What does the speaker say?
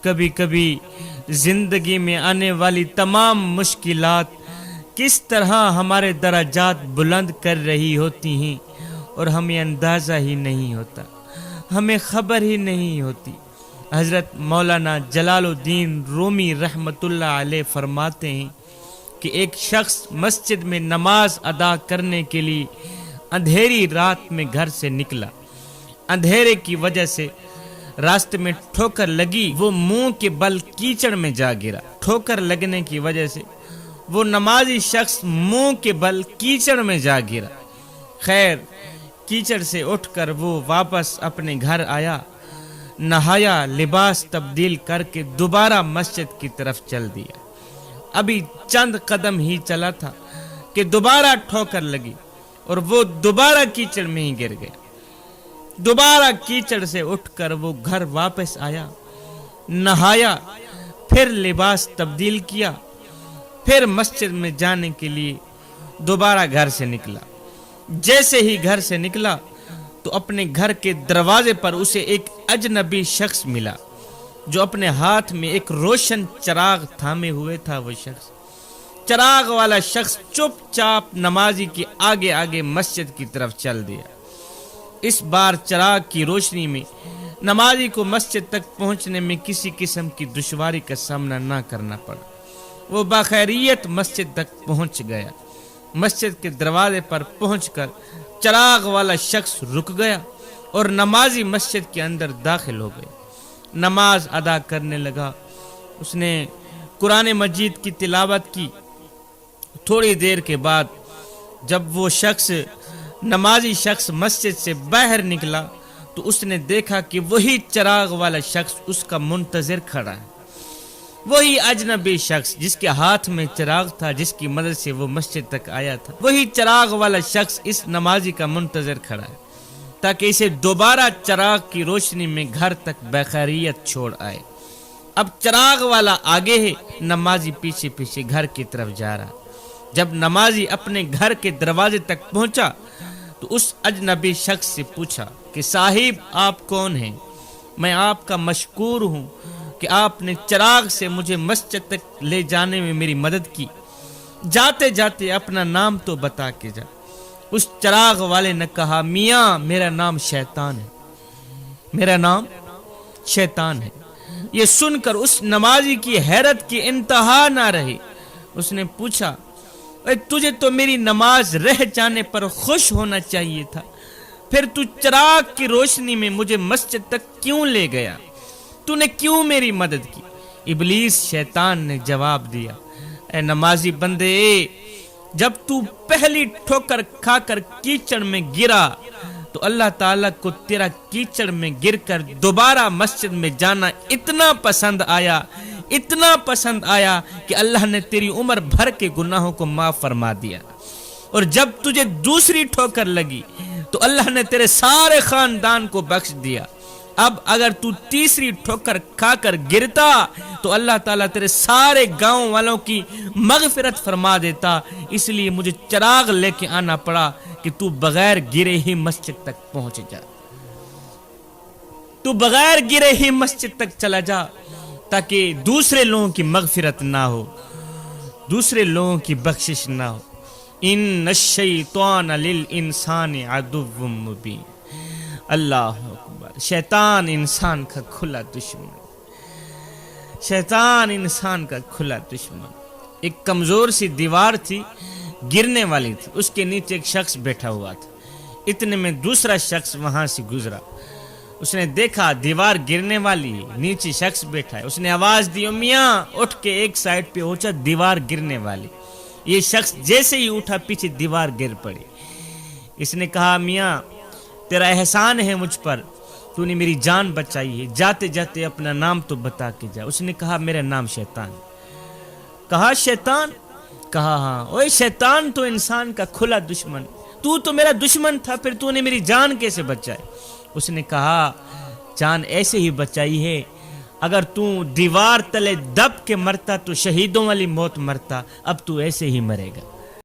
کبھی کبھی زندگی میں آنے والی تمام مشکلات کس طرح ہمارے درجات بلند کر رہی ہوتی ہیں اور ہمیں اندازہ ہی نہیں ہوتا، ہمیں خبر ہی نہیں ہوتی۔ حضرت مولانا جلال الدین رومی رحمۃ اللہ علیہ فرماتے ہیں کہ ایک شخص مسجد میں نماز ادا کرنے کے لیے اندھیری رات میں گھر سے نکلا۔ اندھیرے کی وجہ سے راستے میں ٹھوکر لگی، وہ منہ کے بل کیچڑ میں جا گرا۔ ٹھوکر لگنے کی وجہ سے وہ نمازی شخص منہ کے بل کیچڑ میں جا گرا۔ خیر، کیچڑ سے اٹھ کر وہ واپس اپنے گھر آیا، نہایا، لباس تبدیل کر کے دوبارہ مسجد کی طرف چل دیا۔ ابھی چند قدم ہی چلا تھا کہ دوبارہ ٹھوکر لگی اور وہ دوبارہ کیچڑ میں ہی گر گیا۔ دوبارہ کیچڑ سے اٹھ کر وہ گھر واپس آیا، نہایا، پھر لباس تبدیل کیا، پھر مسجد میں جانے کے لیے دوبارہ گھر سے نکلا۔ جیسے ہی گھر سے نکلا تو اپنے گھر کے دروازے پر اسے ایک اجنبی شخص ملا جو اپنے ہاتھ میں ایک روشن چراغ تھامے ہوئے تھا۔ وہ شخص، چراغ والا شخص، چپ چاپ نمازی کے آگے آگے مسجد کی طرف چل دیا۔ اس بار چراغ کی روشنی میں نمازی کو مسجد تک پہنچنے میں کسی قسم کی دشواری کا سامنا نہ کرنا پڑا۔ وہ بخیریت مسجد تک پہنچ گیا۔ مسجد کے دروازے پر پہنچ کر چراغ والا شخص رک گیا اور نمازی مسجد کے اندر داخل ہو گئے۔ نماز ادا کرنے لگا۔ اس نے قرآن مجید کی تلاوت کی۔ تھوڑی دیر کے بعد جب وہ نمازی شخص مسجد سے باہر نکلا تو اس نے دیکھا کہ وہی چراغ والا شخص اس کا منتظر کھڑا ہے۔ وہی اجنبی شخص جس کے ہاتھ میں چراغ تھا، جس کی مدد سے وہ مسجد تک آیا تھا، وہی چراغ والا شخص اس نمازی کا منتظر کھڑا ہے تاکہ اسے دوبارہ چراغ کی روشنی میں گھر تک بخیریت چھوڑ آئے۔ اب چراغ والا آگے ہے، نمازی پیچھے پیچھے گھر کی طرف جا رہا۔ جب نمازی اپنے گھر کے دروازے تک پہنچا تو اس اجنبی شخص سے پوچھا کہ صاحب آپ کون ہیں؟ میں آپ کا مشکور ہوں کہ آپ نے چراغ سے مجھے مسجد تک لے جانے میں میری مدد کی۔ جاتے جاتے اپنا نام تو بتا کے جا۔ اس چراغ والے نے کہا میاں میرا نام شیطان ہے، میرا نام شیطان ہے۔ یہ سن کر اس نمازی کی حیرت کی انتہا نہ رہی۔ اس نے پوچھا تجھے تو میری نماز رہ جانے پر خوش ہونا چاہیے تھا، پھر تو چراغ کی روشنی میں مجھے مسجد تک کیوں لے گیا؟ تو نے کیوں میری مدد کی؟ ابلیس شیطان نے جواب دیا، اے نمازی بندے، جب تو پہلی ٹھوکر کھا کر کیچڑ میں گرا تو اللہ تعالیٰ کو تیرا کیچڑ میں گر کر دوبارہ مسجد میں جانا اتنا پسند آیا کہ اللہ نے تیری عمر بھر کے گناہوں کو معاف فرما دیا، اور جب تجھے دوسری ٹھوکر لگی تو اللہ نے تیرے سارے خاندان کو بخش دیا۔ اب اگر تو تیسری ٹھوکر کھا کر گرتا تو اللہ تعالیٰ تیرے سارے گاؤں والوں کی مغفرت فرما دیتا، اس لیے مجھے چراغ لے کے آنا پڑا کہ تو بغیر گرے ہی مسجد تک پہنچ جا، تو بغیر گرے ہی مسجد تک چلا جا تاکہ دوسرے لوگوں کی مغفرت نہ ہو، دوسرے لوگوں کی بخشش نہ ہو۔ ان الشیطان للانسان عدو مبین۔ اللہ اکبر۔ شیطان انسان کا کھلا دشمن، شیطان انسان کا کھلا دشمن۔ ایک کمزور سی دیوار تھی، گرنے والی تھی، اس کے نیچے ایک شخص بیٹھا ہوا تھا۔ اتنے میں دوسرا شخص وہاں سے گزرا۔ اس نے دیکھا دیوار گرنے والی ہے، نیچے شخص بیٹھا ہے۔ اس نے آواز دی، میاں اٹھ کے ایک سائڈ پہ اونچا، دیوار گرنے والی۔ یہ شخص جیسے ہی اٹھا پیچھے دیوار گر پڑی۔ اس نے کہا میاں تیرا احسان ہے مجھ پر، تو نے میری جان بچائی ہے، جاتے جاتے اپنا نام تو بتا کے جا۔ اس نے کہا میرا نام شیطان۔ کہا شیطان؟ کہا ہاں۔ اوے شیطان تو انسان کا کھلا دشمن، تو میرا دشمن تھا، پھر تو نے میری جان کیسے بچائی؟ اس نے کہا جان ایسے ہی بچائی ہے، اگر تو دیوار تلے دب کے مرتا تو شہیدوں والی موت مرتا، اب تو ایسے ہی مرے گا۔